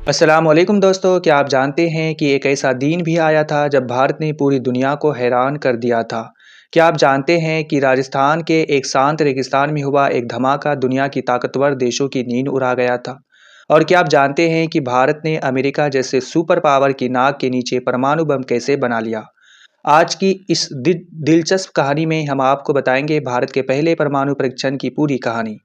अस्सलामुअलैकुम दोस्तों, क्या आप जानते हैं कि एक ऐसा दिन भी आया था जब भारत ने पूरी दुनिया को हैरान कर दिया था। क्या आप जानते हैं कि राजस्थान के एक शांत रेगिस्तान में हुआ एक धमाका दुनिया की ताकतवर देशों की नींद उड़ा गया था। और क्या आप जानते हैं कि भारत ने अमेरिका जैसे सुपर पावर की नाक के नीचे परमाणु बम कैसे बना लिया। आज की इस दिलचस्प कहानी में हम आपको बताएंगे भारत के पहले परमाणु परीक्षण की पूरी कहानी।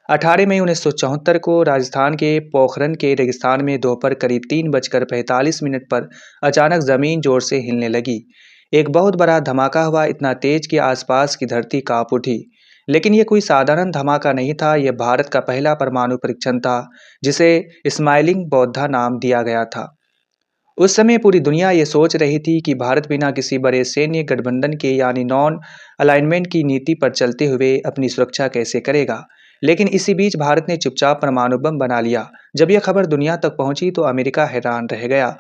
18 मई 1974 को राजस्थान के पोखरन के रेगिस्तान में दोपहर करीब 3:45 पर अचानक जमीन जोर से हिलने लगी। एक बहुत बड़ा धमाका हुआ, इतना तेज कि आसपास की धरती कांप उठी। लेकिन यह कोई साधारण धमाका नहीं था, यह भारत का पहला परमाणु परीक्षण था, जिसे स्माइलिंग बौद्धा नाम दिया गया था। उस समय पूरी दुनिया ये सोच रही थी कि भारत बिना किसी बड़े सैन्य गठबंधन के यानी नॉन अलाइनमेंट की नीति पर चलते हुए अपनी सुरक्षा कैसे करेगा। लेकिन इसी बीच भारत ने चुपचाप परमाणु बम बना लिया। जब यह खबर दुनिया तक पहुंची तो अमेरिका हैरान रह गया।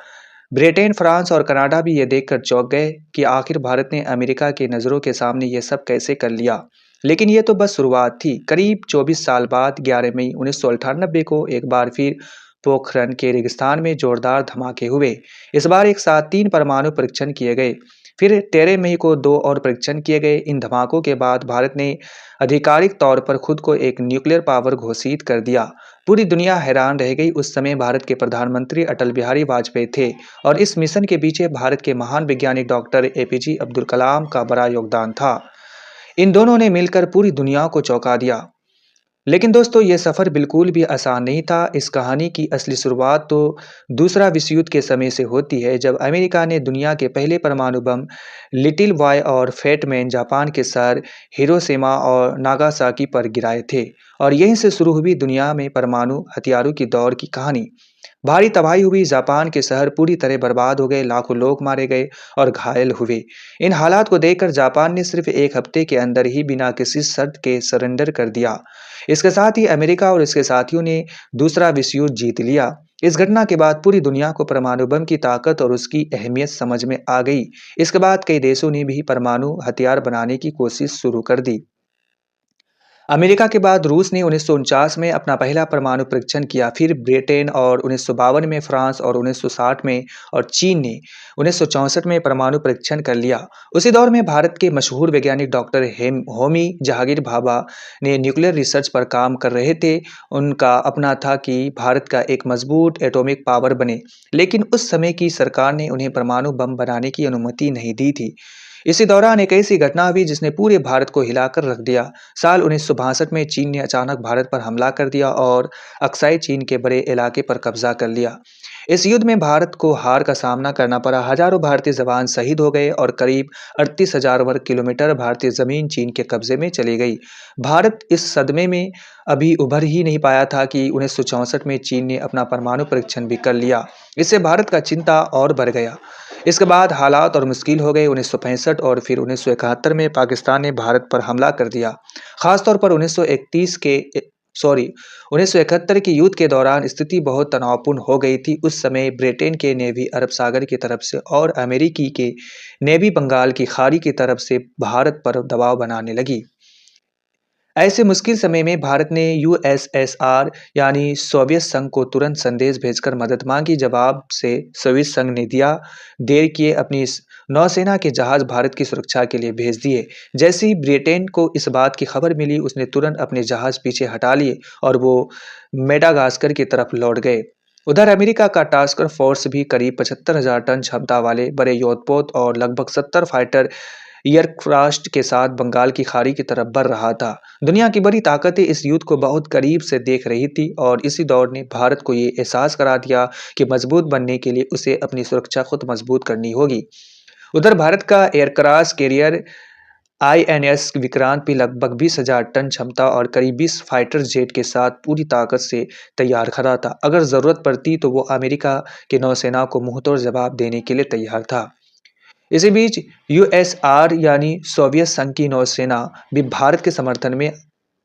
ब्रिटेन, फ्रांस और कनाडा भी ये देखकर चौंक गए कि आखिर भारत ने अमेरिका की नज़रों के सामने ये सब कैसे कर लिया। लेकिन ये तो बस शुरुआत थी। करीब 24 साल बाद 11 मई 1998 को एक बार फिर पोखरण के रेगिस्तान में जोरदार धमाके हुए। इस बार एक साथ 3 परमाणु परीक्षण किए गए। फिर 13 मई को 2 और परीक्षण किए गए। इन धमाकों के बाद भारत ने आधिकारिक तौर पर खुद को एक न्यूक्लियर पावर घोषित कर दिया। पूरी दुनिया हैरान रह गई। उस समय भारत के प्रधानमंत्री अटल बिहारी वाजपेयी थे और इस मिशन के पीछे भारत के महान वैज्ञानिक डॉक्टर एपीजे अब्दुल कलाम का बड़ा योगदान था। इन दोनों ने मिलकर पूरी दुनिया को चौंका दिया। लेकिन दोस्तों, ये सफ़र बिल्कुल भी आसान नहीं था। इस कहानी की असली शुरुआत तो दूसरा विश्व युद्ध के समय से होती है, जब अमेरिका ने दुनिया के पहले परमाणु बम लिटिल बॉय और फैट मैन जापान के शहर हिरोशिमा और नागासाकी पर गिराए थे। और यहीं से शुरू हुई दुनिया में परमाणु हथियारों की दौर की कहानी। भारी तबाही हुई, जापान के शहर पूरी तरह बर्बाद हो गए, लाखों लोग मारे गए और घायल हुए। इन हालात को देखकर जापान ने सिर्फ एक हफ्ते के अंदर ही बिना किसी शर्त के सरेंडर कर दिया। इसके साथ ही अमेरिका और इसके साथियों ने दूसरा विश्व युद्ध जीत लिया। इस घटना के बाद पूरी दुनिया को परमाणु बम की ताकत और उसकी अहमियत समझ में आ गई। इसके बाद कई देशों ने भी परमाणु हथियार बनाने की कोशिश शुरू कर दी। अमेरिका के बाद रूस ने 1949 में अपना पहला परमाणु परीक्षण किया। फिर ब्रिटेन और 1952 में फ्रांस और 1960 में और चीन ने 1964 में परमाणु परीक्षण कर लिया। उसी दौर में भारत के मशहूर वैज्ञानिक डॉक्टर होमी जहांगीर भाभा ने न्यूक्लियर रिसर्च पर काम कर रहे थे। उनका अपना था कि भारत का एक मजबूत एटॉमिक पावर बने, लेकिन उस समय की सरकार ने उन्हें परमाणु बम बनाने की अनुमति नहीं दी थी। इसी दौरान एक ऐसी घटना हुई जिसने पूरे भारत को हिलाकर रख दिया। साल 1962 में चीन ने अचानक भारत पर हमला कर दिया और अक्साई चीन के बड़े इलाके पर कब्जा कर लिया। इस युद्ध में भारत को हार का सामना करना पड़ा। हजारों भारतीय जवान शहीद हो गए और करीब 38,000 वर्ग किलोमीटर भारतीय जमीन चीन के कब्जे में चली गई। भारत इस सदमे में अभी उभर ही नहीं पाया था कि 1964 में चीन ने अपना परमाणु परीक्षण भी कर लिया। इससे भारत का चिंता और बढ़ गया। इसके बाद हालात और मुश्किल हो गए। 1965 और फिर 1971 में पाकिस्तान ने भारत पर हमला कर दिया। खासतौर पर 1971 की युद्ध के दौरान स्थिति बहुत तनावपूर्ण हो गई थी। उस समय ब्रिटेन के नेवी अरब सागर की तरफ से और अमेरिकी के नेवी बंगाल की खाड़ी की तरफ से भारत पर दबाव बनाने लगी। ऐसे मुश्किल समय में भारत ने यूएसएसआर यानी सोवियत संघ को तुरंत संदेश भेजकर मदद मांगी। जवाब से सोवियत संघ ने दिया। देर किए अपनी नौसेना के जहाज भारत की सुरक्षा के लिए भेज दिए। जैसे ही ब्रिटेन को इस बात की खबर मिली, उसने तुरंत अपने जहाज पीछे हटा लिए और वो मेडागास्कर की तरफ लौट गए। उधर अमेरिका का टास्क फोर्स भी करीब 75,000 टन क्षमता वाले बड़े योद्धपोत और लगभग 70 फाइटर एयरक्राफ्ट के साथ बंगाल की खाड़ी की तरफ बढ़ रहा था। दुनिया की बड़ी ताकतें इस युद्ध को बहुत करीब से देख रही थी और इसी दौर ने भारत को ये एहसास करा दिया कि मजबूत बनने के लिए उसे अपनी सुरक्षा खुद मजबूत करनी होगी। उधर भारत का एयरक्राफ्ट कैरियर आईएनएस विक्रांत भी लगभग 20,000 टन क्षमता और करीब 20 फाइटर जेट के साथ पूरी ताकत से तैयार खड़ा था। अगर जरूरत पड़ती तो वो अमेरिका के नौसेना को मुंहतोड़ जवाब देने के लिए तैयार था। इसी बीच यूएसआर यानी सोवियत संघ की नौसेना भी भारत के समर्थन में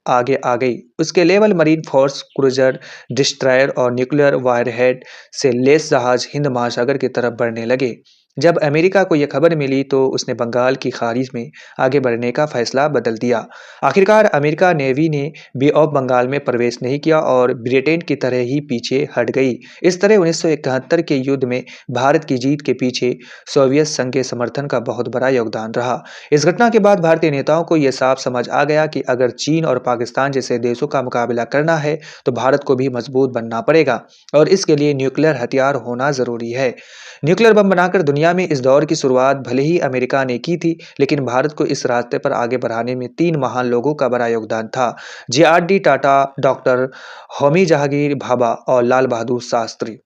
आगे आ गई। उसके level marine force, cruiser, destroyer और न्यूक्लियर वायरहेड से लेस जहाज हिंद महासागर की तरफ बढ़ने लगे। जब अमेरिका को यह खबर मिली तो उसने बंगाल की खाड़ी में आगे बढ़ने का फैसला बदल दिया। आखिरकार अमेरिका नेवी ने बे ऑफ बंगाल में प्रवेश नहीं किया और ब्रिटेन की तरह ही पीछे हट गई। इस तरह 1971 के युद्ध में भारत की जीत के पीछे सोवियत संघ के समर्थन का बहुत बड़ा योगदान रहा। इस घटना के बाद भारतीय नेताओं को यह साफ समझ आ गया कि अगर चीन और पाकिस्तान जैसे देशों का मुकाबला करना है तो भारत को भी मजबूत बनना पड़ेगा और इसके लिए न्यूक्लियर हथियार होना जरूरी है। न्यूक्लियर बम बनाकर दुनिया में इस दौर की शुरुआत भले ही अमेरिका ने की थी, लेकिन भारत को इस रास्ते पर आगे बढ़ाने में 3 महान लोगों का बड़ा योगदान था। जे.आर.डी. टाटा, डॉक्टर होमी जहांगीर भाभा और लाल बहादुर शास्त्री।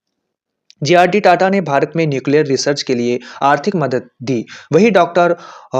जे.आर.डी. टाटा ने भारत में न्यूक्लियर रिसर्च के लिए आर्थिक मदद दी। वहीं डॉक्टर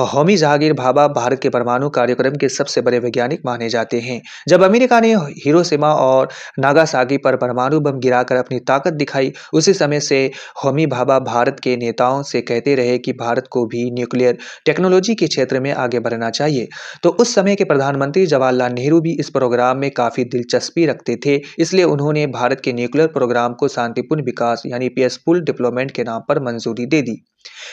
होमी जहांगीर भाभा भारत के परमाणु कार्यक्रम के सबसे बड़े वैज्ञानिक माने जाते हैं। जब अमेरिका ने हिरोशिमा और नागासाकी पर परमाणु बम गिराकर अपनी ताकत दिखाई, उसी समय से होमी भाभा भारत के नेताओं से कहते रहे कि भारत को भी न्यूक्लियर टेक्नोलॉजी के क्षेत्र में आगे बढ़ना चाहिए। तो उस समय के प्रधानमंत्री जवाहरलाल नेहरू भी इस प्रोग्राम में काफी दिलचस्पी रखते थे, इसलिए उन्होंने भारत के न्यूक्लियर प्रोग्राम को शांतिपूर्ण विकास यानी पीसफुल डेवलपमेंट के नाम पर मंजूरी दे दी।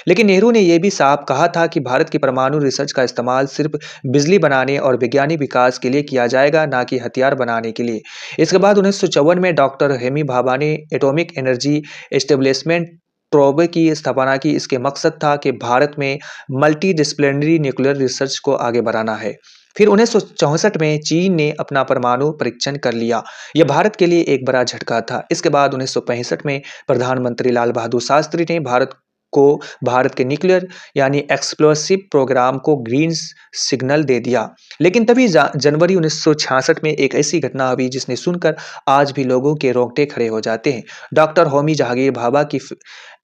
लेकिन नेहरू ने यह भी साफ कहा था कि भारत की परमाणु रिसर्च का इस्तेमाल सिर्फ बिजली बनाने और वैज्ञानिक विकास के लिए किया जाएगा, ना कि हथियार बनाने के लिए। इसके बाद 1954 में डॉक्टर हेमी भाभा ने एटॉमिक एनर्जी एस्टेब्लिशमेंट ट्रोबे की स्थापना की। इसके मकसद था कि भारत में मल्टी डिसिप्लिनरी न्यूक्लियर रिसर्च को आगे बढ़ाना है। फिर 1964 में चीन ने अपना परमाणु परीक्षण कर लिया। यह भारत के लिए एक बड़ा झटका था। इसके बाद 1965 में प्रधानमंत्री लाल बहादुर शास्त्री ने भारत के न्यूक्लियर यानी एक्सप्लोसिव प्रोग्राम को ग्रीन सिग्नल दे दिया। लेकिन तभी जनवरी 1966 में एक ऐसी घटना हुई जिसने सुनकर आज भी लोगों के रोंगटे खड़े हो जाते हैं। डॉक्टर होमी जहांगीर भाभा की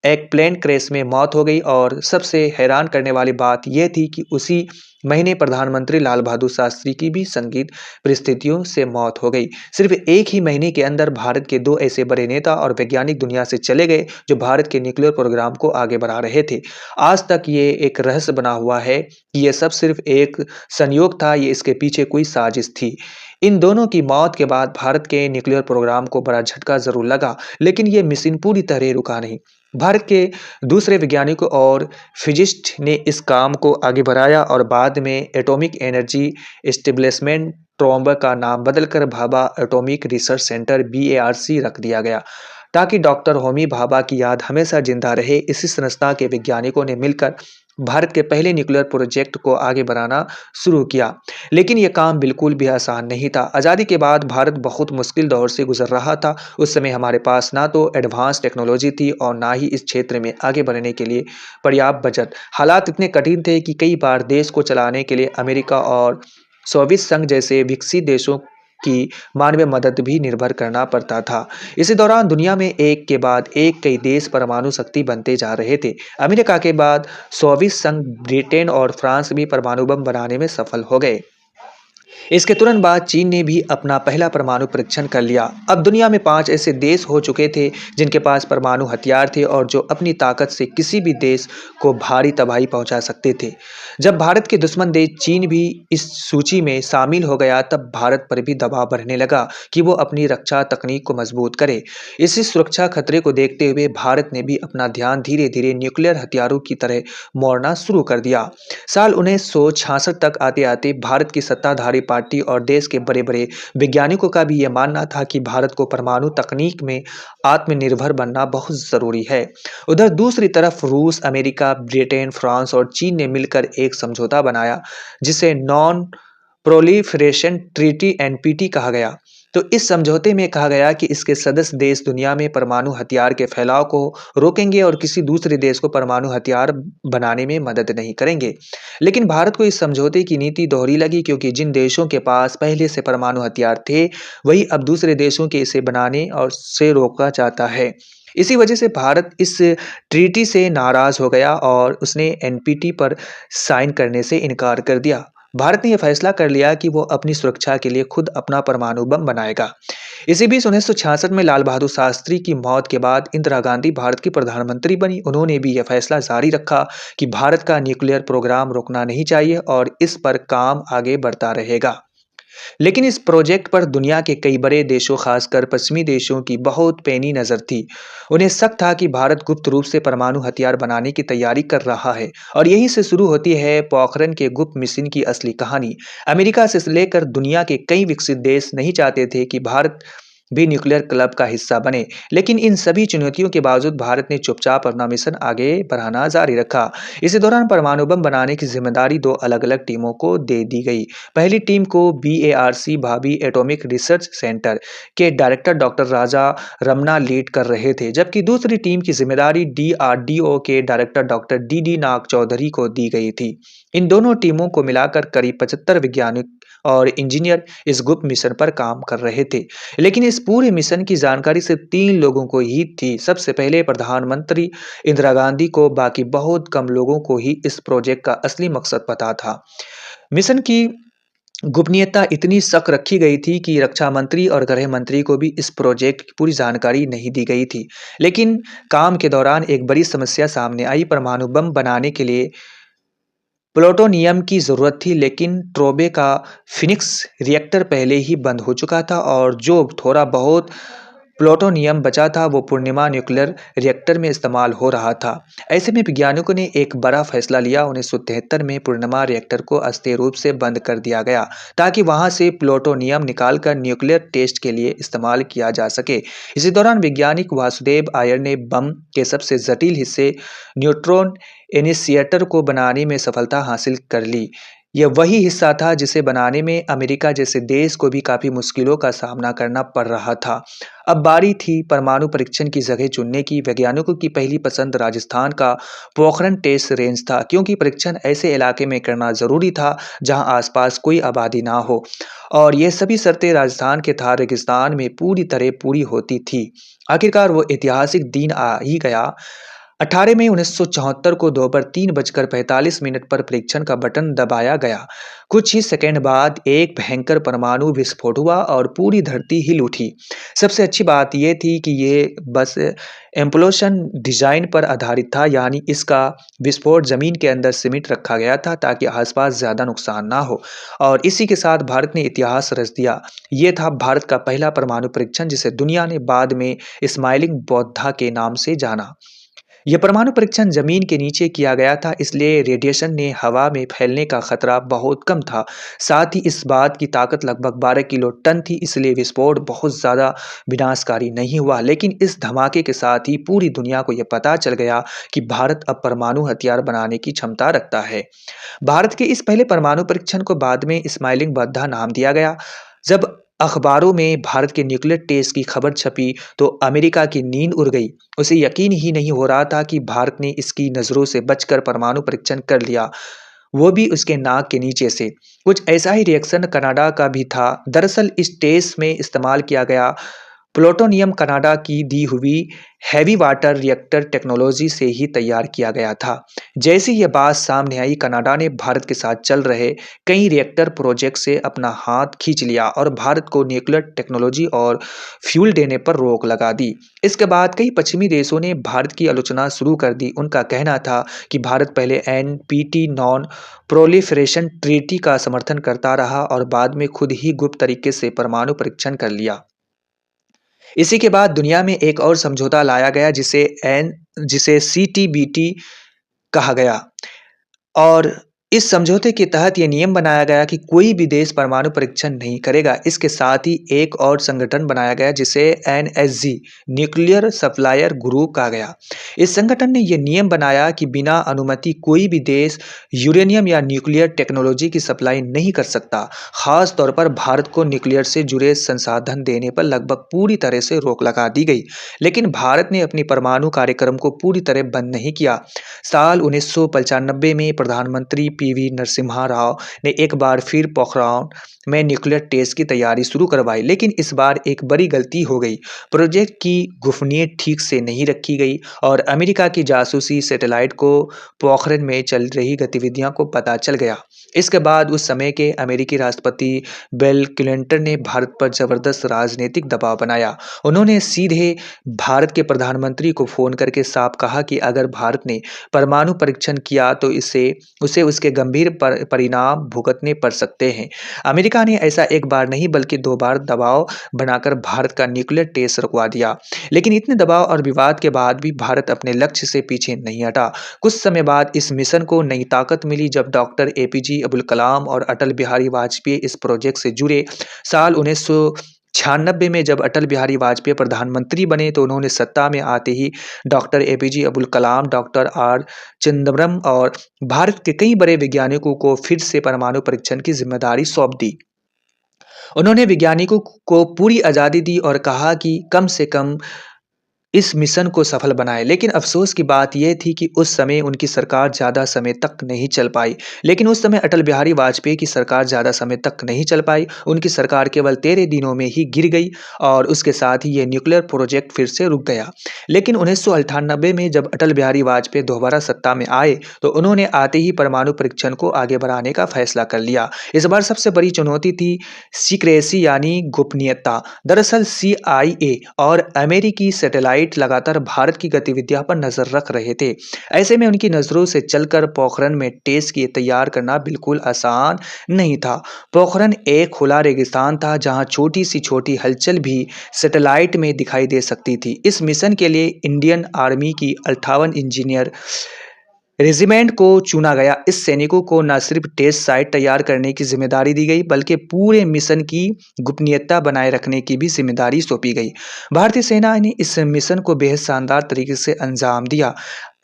एक प्लेन क्रैश में मौत हो गई और सबसे हैरान करने वाली बात यह थी कि उसी महीने प्रधानमंत्री लाल बहादुर शास्त्री की भी संगीत परिस्थितियों से मौत हो गई। सिर्फ एक ही महीने के अंदर भारत के 2 ऐसे बड़े नेता और वैज्ञानिक दुनिया से चले गए जो भारत के न्यूक्लियर प्रोग्राम को आगे बढ़ा रहे थे। आज तक ये एक रहस्य बना हुआ है कि यह सब सिर्फ एक संयोग था, ये इसके पीछे कोई साजिश थी। इन दोनों की मौत के बाद भारत के न्यूक्लियर प्रोग्राम को बड़ा झटका जरूर लगा, लेकिन यह मिशन पूरी तरह रुका नहीं। भारत के दूसरे वैज्ञानिकों और फिजिस्ट ने इस काम को आगे बढ़ाया और बाद में एटॉमिक एनर्जी एस्टेब्लिशमेंट ट्रोम्बा का नाम बदलकर Bhabha atomic research centre BARC रख दिया गया, ताकि डॉक्टर होमी भाभा की याद हमेशा जिंदा रहे। इसी संस्था के वैज्ञानिकों ने मिलकर भारत के पहले न्यूक्लियर प्रोजेक्ट को आगे बढ़ाना शुरू किया। लेकिन यह काम बिल्कुल भी आसान नहीं था। आज़ादी के बाद भारत बहुत मुश्किल दौर से गुजर रहा था। उस समय हमारे पास ना तो एडवांस टेक्नोलॉजी थी और ना ही इस क्षेत्र में आगे बढ़ने के लिए पर्याप्त बजट। हालात इतने कठिन थे कि कई बार देश को चलाने के लिए अमेरिका और सोवियत संघ जैसे विकसित देशों की मानवीय मदद भी निर्भर करना पड़ता था। इसी दौरान दुनिया में एक के बाद एक कई देश परमाणु शक्ति बनते जा रहे थे। अमेरिका के बाद सोवियत संघ, ब्रिटेन और फ्रांस भी परमाणु बम बनाने में सफल हो गए। इसके तुरंत बाद चीन ने भी अपना पहला परमाणु परीक्षण कर लिया। अब दुनिया में 5 ऐसे देश हो चुके थे जिनके पास परमाणु हथियार थे और जो अपनी ताकत से किसी भी देश को भारी तबाही पहुंचा सकते थे। जब भारत के दुश्मन देश चीन भी इस सूची में शामिल हो गया, तब भारत पर भी दबाव बढ़ने लगा कि वो अपनी रक्षा तकनीक को मजबूत करे। इसी सुरक्षा खतरे को देखते हुए भारत ने भी अपना ध्यान धीरे धीरे न्यूक्लियर हथियारों की तरह मोड़ना शुरू कर दिया। साल 1966 तक आते आते भारत की सत्ताधारी पार्टी और देश के बड़े बड़े वैज्ञानिकों का भी यह मानना था कि भारत को परमाणु तकनीक में आत्मनिर्भर बनना बहुत जरूरी है। उधर दूसरी तरफ रूस, अमेरिका, ब्रिटेन, फ्रांस और चीन ने मिलकर एक समझौता बनाया जिसे नॉन प्रोलिफरेशन ट्रीटी NPT कहा गया। तो इस समझौते में कहा गया कि इसके सदस्य देश दुनिया में परमाणु हथियार के फैलाव को रोकेंगे और किसी दूसरे देश को परमाणु हथियार बनाने में मदद नहीं करेंगे। लेकिन भारत को इस समझौते की नीति दोहरी लगी, क्योंकि जिन देशों के पास पहले से परमाणु हथियार थे वही अब दूसरे देशों के इसे बनाने और से रोका चाहता है। इसी वजह से भारत इस ट्रीटी से नाराज हो गया और उसने NPT पर साइन करने से इनकार कर दिया। भारत ने यह फैसला कर लिया कि वो अपनी सुरक्षा के लिए खुद अपना परमाणु बम बनाएगा। इसी बीच 1966 में लाल बहादुर शास्त्री की मौत के बाद इंदिरा गांधी भारत की प्रधानमंत्री बनी। उन्होंने भी यह फैसला जारी रखा कि भारत का न्यूक्लियर प्रोग्राम रुकना नहीं चाहिए और इस पर काम आगे बढ़ता रहेगा। लेकिन इस प्रोजेक्ट पर दुनिया के कई बड़े देशों, खासकर पश्चिमी देशों की बहुत पैनी नज़र थी। उन्हें शक था कि भारत गुप्त रूप से परमाणु हथियार बनाने की तैयारी कर रहा है और यहीं से शुरू होती है पोखरण के गुप्त मिशन की असली कहानी। अमेरिका से लेकर दुनिया के कई विकसित देश नहीं चाहते थे कि भारत भी न्यूक्लियर क्लब का हिस्सा बने, लेकिन इन सभी चुनौतियों के बावजूद भारत ने चुपचाप अपना मिशन आगे बढ़ाना जारी रखा। इसी दौरान परमाणु बम बनाने की जिम्मेदारी दो अलग-अलग टीमों को दे दी गई। पहली टीम को बीएआरसी भाभी एटॉमिक रिसर्च सेंटर के डायरेक्टर डॉक्टर राजा रमना लीड कर रहे थे, जबकि दूसरी टीम की जिम्मेदारी डीआरडीओ के डायरेक्टर डॉक्टर डी नाग चौधरी को दी गई थी। इन दोनों टीमों को मिलाकर करीब 75 वैज्ञानिक और इंजीनियर इस गुप्त मिशन पर काम कर रहे थे, लेकिन इस पूरे मिशन की जानकारी सिर्फ 3 लोगों को ही थी। सबसे पहले प्रधानमंत्री इंदिरा गांधी को, बाकी बहुत कम लोगों को ही इस प्रोजेक्ट का असली मकसद पता था। मिशन की गोपनीयता इतनी सख्त रखी गई थी कि रक्षा मंत्री और गृह मंत्री को भी इस प्रोजेक्ट की पूरी जानकारी नहीं दी गई थी। लेकिन काम के दौरान एक बड़ी समस्या सामने आई। परमाणु बम बनाने के लिए प्लूटोनियम की जरूरत थी, लेकिन ट्रोबे का फिनिक्स रिएक्टर पहले ही बंद हो चुका था और जो थोड़ा बहुत प्लूटोनियम बचा था वो पूर्णिमा न्यूक्लियर रिएक्टर में इस्तेमाल हो रहा था। ऐसे में वैज्ञानिकों ने एक बड़ा फैसला लिया। 1973 में पूर्णिमा रिएक्टर को अस्थायी रूप से बंद कर दिया गया ताकि वहां से प्लूटोनियम निकालकर न्यूक्लियर टेस्ट के लिए इस्तेमाल किया जा सके। इसी दौरान वैज्ञानिक वासुदेव आयर ने बम के सबसे जटिल हिस्से न्यूट्रॉन इनिशिएटर को बनाने में सफलता हासिल कर ली। यह वही हिस्सा था जिसे बनाने में अमेरिका जैसे देश को भी काफी मुश्किलों का सामना करना पड़ रहा था। अब बारी थी परमाणु परीक्षण की जगह चुनने की। वैज्ञानिकों की पहली पसंद राजस्थान का पोखरण टेस्ट रेंज था, क्योंकि परीक्षण ऐसे इलाके में करना जरूरी था जहां आसपास कोई आबादी ना हो और ये सभी शर्तें राजस्थान के थार रेगिस्तान में पूरी तरह पूरी होती थी। आखिरकार वो ऐतिहासिक दिन आ ही गया। 18 मई 1974 को दोपहर 3:45 पर परीक्षण का बटन दबाया गया। कुछ ही सेकंड बाद एक भयंकर परमाणु विस्फोट हुआ और पूरी धरती हिल उठी। सबसे अच्छी बात यह थी कि ये बस इम्प्लोशन डिजाइन पर आधारित था, यानी इसका विस्फोट जमीन के अंदर सिमट रखा गया था ताकि आसपास ज्यादा नुकसान ना हो। और इसी के साथ भारत ने इतिहास रच दिया। ये था भारत का पहला परमाणु परीक्षण, जिसे दुनिया ने बाद में स्माइलिंग बौद्धा के नाम से जाना। यह परमाणु परीक्षण जमीन के नीचे किया गया था, इसलिए रेडिएशन ने हवा में फैलने का खतरा बहुत कम था। साथ ही इस बात की ताकत लगभग 12 किलो टन थी, इसलिए विस्फोट बहुत ज्यादा विनाशकारी नहीं हुआ। लेकिन इस धमाके के साथ ही पूरी दुनिया को यह पता चल गया कि भारत अब परमाणु हथियार बनाने की क्षमता रखता है। भारत के इस पहले परमाणु परीक्षण को बाद में स्माइलिंग बुद्धा नाम दिया गया। जब अखबारों में भारत के न्यूक्लियर टेस्ट की खबर छपी तो अमेरिका की नींद उड़ गई। उसे यकीन ही नहीं हो रहा था कि भारत ने इसकी नजरों से बचकर परमाणु परीक्षण कर लिया, वो भी उसके नाक के नीचे से। कुछ ऐसा ही रिएक्शन कनाडा का भी था। दरअसल इस टेस्ट में इस्तेमाल किया गया प्लूटोनियम कनाडा की दी हुई हैवी वाटर रिएक्टर टेक्नोलॉजी से ही तैयार किया गया था। जैसे यह बात सामने आई, कनाडा ने भारत के साथ चल रहे कई रिएक्टर प्रोजेक्ट से अपना हाथ खींच लिया और भारत को न्यूक्लियर टेक्नोलॉजी और फ्यूल देने पर रोक लगा दी। इसके बाद कई पश्चिमी देशों ने भारत की आलोचना शुरू कर दी। उनका कहना था कि भारत पहले एनपीटी नॉन प्रोलिफरेशन ट्रीटी का समर्थन करता रहा और बाद में खुद ही गुप्त तरीके से परमाणु परीक्षण कर लिया। इसी के बाद दुनिया में एक और समझौता लाया गया जिसे सीटीबीटी कहा गया और इस समझौते के तहत यह नियम बनाया गया कि कोई भी देश परमाणु परीक्षण नहीं करेगा। इसके साथ ही एक और संगठन बनाया गया जिसे एनएसजी न्यूक्लियर सप्लायर ग्रुप कहा गया। इस संगठन ने यह नियम बनाया कि बिना अनुमति कोई भी देश यूरेनियम या न्यूक्लियर टेक्नोलॉजी की सप्लाई नहीं कर सकता। खास तौर पर भारत को न्यूक्लियर से जुड़े संसाधन देने पर लगभग पूरी तरह से रोक लगा दी गई। लेकिन भारत ने अपनी परमाणु कार्यक्रम को पूरी तरह बंद नहीं किया। साल 1995 में प्रधानमंत्री पीवी नरसिम्हा राव ने एक बार फिर पोखरण में न्यूक्लियर टेस्ट की तैयारी शुरू करवाई, लेकिन इस बार एक बड़ी गलती हो गई। प्रोजेक्ट की गोपनीयता ठीक से नहीं रखी गई और अमेरिका की जासूसी सैटेलाइट को पोखरण में चल रही गतिविधियों को पता चल गया। इसके बाद उस समय के अमेरिकी राष्ट्रपति बिल क्लिंटन ने भारत पर जबरदस्त राजनीतिक दबाव बनाया। उन्होंने सीधे भारत के प्रधानमंत्री को फ़ोन करके साफ कहा कि अगर भारत ने परमाणु परीक्षण किया तो इसे उसे उसके गंभीर परिणाम भुगतने पड़ सकते हैं। अमेरिका ने ऐसा एक बार नहीं बल्कि 2 बार दबाव बनाकर भारत का न्यूक्लियर टेस्ट रुकवा दिया। लेकिन इतने दबाव और विवाद के बाद भी भारत अपने लक्ष्य से पीछे नहीं हटा। कुछ समय बाद इस मिशन को नई ताकत मिली जब डॉक्टर एपीजे अब्दुल कलाम और अटल बिहारी वाजपेयी इस प्रोजेक्ट से जुड़े। साल 1996 में जब अटल बिहारी वाजपेयी प्रधानमंत्री बने तो उन्होंने सत्ता में आते ही doctor APJ Abdul Kalam, doctor R Chidambaram और भारत के कई बड़े वैज्ञानिकों को फिर से परमाणु परीक्षण की जिम्मेदारी सौंप दी। उन्होंने वैज्ञानिकों को पूरी आज़ादी दी और कहा कि कम से कम इस मिशन को सफल बनाएं। लेकिन अफसोस की बात यह थी कि उस समय उनकी सरकार ज़्यादा समय तक नहीं चल पाई। लेकिन उस समय अटल बिहारी वाजपेयी की सरकार ज़्यादा समय तक नहीं चल पाई। उनकी सरकार केवल 13 दिनों में ही गिर गई और उसके साथ ही ये न्यूक्लियर प्रोजेक्ट फिर से रुक गया। लेकिन 1998 में जब अटल बिहारी वाजपेयी दोबारा सत्ता में आए तो उन्होंने आते ही परमाणु परीक्षण को आगे बढ़ाने का फैसला कर लिया। इस बार सबसे बड़ी चुनौती थी सीक्रेसी यानी गोपनीयता। दरअसल CIA और अमेरिकी सैटेलाइट लगातार भारत की गतिविधियों पर नजर रख रहे थे। ऐसे में उनकी नजरों से चलकर पोखरण में टेस्ट की तैयार करना बिल्कुल आसान नहीं था। पोखरण एक खुला रेगिस्तान था जहां छोटी हलचल भी सैटेलाइट में दिखाई दे सकती थी। इस मिशन के लिए इंडियन आर्मी की 58 इंजीनियर रेजिमेंट को चुना गया। इस सैनिकों को न सिर्फ टेस्ट साइट तैयार करने की जिम्मेदारी दी गई बल्कि पूरे मिशन की गोपनीयता बनाए रखने की भी जिम्मेदारी सौंपी गई। भारतीय सेना ने इस मिशन को बेहद शानदार तरीके से अंजाम दिया।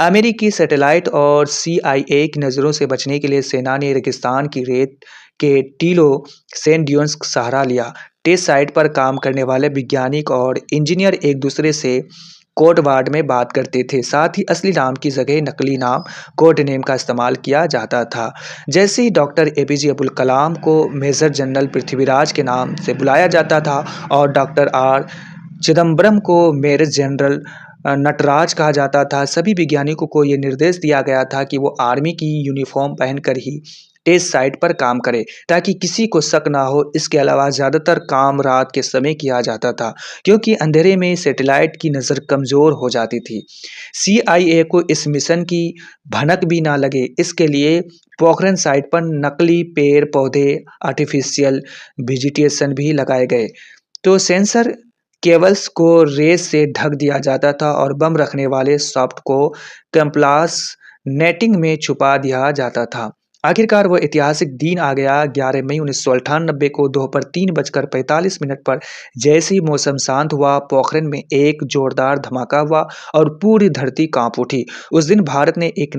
अमेरिकी सैटेलाइट और CIA की नज़रों से बचने के लिए सेना ने रेगिस्तान की रेत के टीलों सैंड ड्यून्स का सहारा लिया। टेस्ट साइट पर काम करने वाले वैज्ञानिक और इंजीनियर एक दूसरे से कोड वर्ड में बात करते थे। साथ ही असली नाम की जगह नकली नाम कोड नेम का इस्तेमाल किया जाता था। जैसे ही डॉक्टर एपीजे अब्दुल कलाम को मेजर जनरल पृथ्वीराज के नाम से बुलाया जाता था और डॉक्टर आर चिदम्बरम को मेजर जनरल नटराज कहा जाता था। सभी वैज्ञानिकों को यह निर्देश दिया गया था कि वो आर्मी की यूनिफॉर्म पहनकर ही टेस्ट साइट पर काम करे ताकि किसी को शक ना हो। इसके अलावा ज़्यादातर काम रात के समय किया जाता था क्योंकि अंधेरे में सैटेलाइट की नज़र कमज़ोर हो जाती थी। CIA को इस मिशन की भनक भी ना लगे इसके लिए पोखरण साइट पर नकली पेड़ पौधे आर्टिफिशियल वेजिटेशन भी लगाए गए। तो सेंसर केबल्स को रेत से ढक दिया जाता था और बम रखने वाले सॉफ्ट को कैम्पलास नेटिंग में छुपा दिया जाता था। आखिरकार वो ऐतिहासिक दिन आ गया। 11 मई 1998 को दोपहर 3:45 पर जैसे ही मौसम शांत हुआ पोखरण में एक जोरदार धमाका हुआ और पूरी धरती कांप उठी। उस दिन भारत ने एक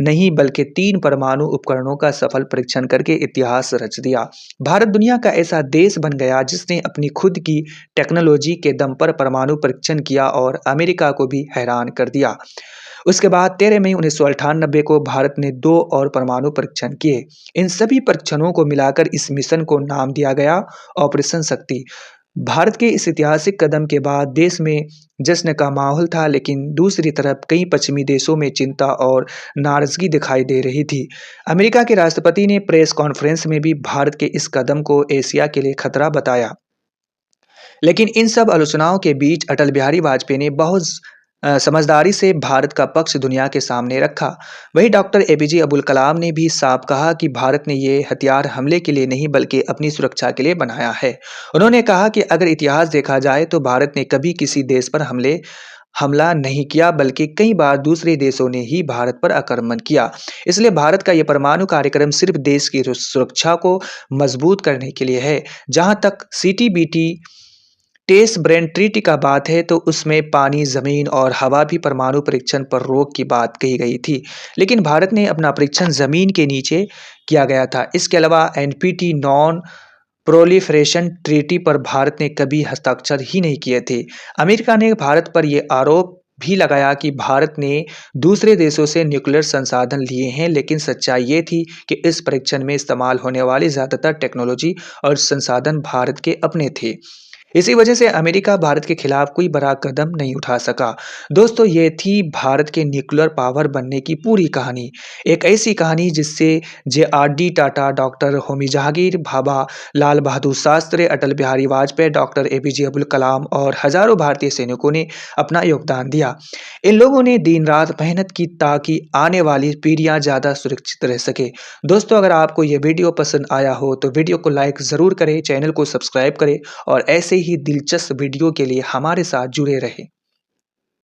नहीं बल्कि 3 परमाणु उपकरणों का सफल परीक्षण करके इतिहास रच दिया। भारत दुनिया का ऐसा देश बन गया जिसने अपनी खुद की टेक्नोलॉजी के दम पर परमाणु परीक्षण किया और अमेरिका को भी हैरान कर दिया। उसके बाद 13 मई 1998 को भारत ने 2 और परमाणु परीक्षण किए। इन सभी परीक्षणों को मिलाकर इस मिशन को नाम दिया गया ऑपरेशन शक्ति। भारत के इस ऐतिहासिक कदम के बाद देश में जश्न का माहौल था, लेकिन दूसरी तरफ कई पश्चिमी देशों में चिंता और नाराजगी दिखाई दे रही थी। अमेरिका के राष्ट्रपति ने प्रेस कॉन्फ्रेंस में भी भारत के इस कदम को एशिया के लिए खतरा बताया। लेकिन इन सब आलोचनाओं के बीच अटल बिहारी वाजपेयी ने बहुत समझदारी से भारत का पक्ष दुनिया के सामने रखा। वहीं डॉक्टर एपीजे अब्दुल कलाम ने भी साफ कहा कि भारत ने ये हथियार हमले के लिए नहीं बल्कि अपनी सुरक्षा के लिए बनाया है। उन्होंने कहा कि अगर इतिहास देखा जाए तो भारत ने कभी किसी देश पर हमला नहीं किया बल्कि कई बार दूसरे देशों ने ही भारत पर आक्रमण किया। इसलिए भारत का यह परमाणु कार्यक्रम सिर्फ देश की सुरक्षा को मजबूत करने के लिए है। जहां तक CTBT टेस्ट ब्रेन ट्रीटी का बात है तो उसमें पानी, जमीन और हवा भी परमाणु परीक्षण पर रोक की बात कही गई थी, लेकिन भारत ने अपना परीक्षण जमीन के नीचे किया गया था। इसके अलावा NPT नॉन प्रोलिफरेशन ट्रीटी पर भारत ने कभी हस्ताक्षर ही नहीं किए थे। अमेरिका ने भारत पर यह आरोप भी लगाया कि भारत ने दूसरे देशों से न्यूक्लियर संसाधन लिए हैं, लेकिन सच्चाई ये थी कि इस परीक्षण में इस्तेमाल होने वाली ज़्यादातर टेक्नोलॉजी और संसाधन भारत के अपने थे। इसी वजह से अमेरिका भारत के खिलाफ कोई बड़ा कदम नहीं उठा सका। दोस्तों, ये थी भारत के न्यूक्लियर पावर बनने की पूरी कहानी। एक ऐसी कहानी जिससे JRD. Tata, doctor Homi Jahangir, Bhabha Lal Bahadur Shastri, Atal Bihari Vajpayee, doctor APJ Abdul Kalam और हजारों भारतीय सैनिकों ने अपना योगदान दिया। इन लोगों ने दिन-रात मेहनत की ताकि आने वाली पीढ़ियां ज़्यादा सुरक्षित रह सके। दोस्तों, अगर आपको ये वीडियो पसंद आया हो तो वीडियो को लाइक ज़रूर करें, चैनल को सब्सक्राइब करें और ऐसे ही दिलचस्प वीडियो के लिए हमारे साथ जुड़े रहें।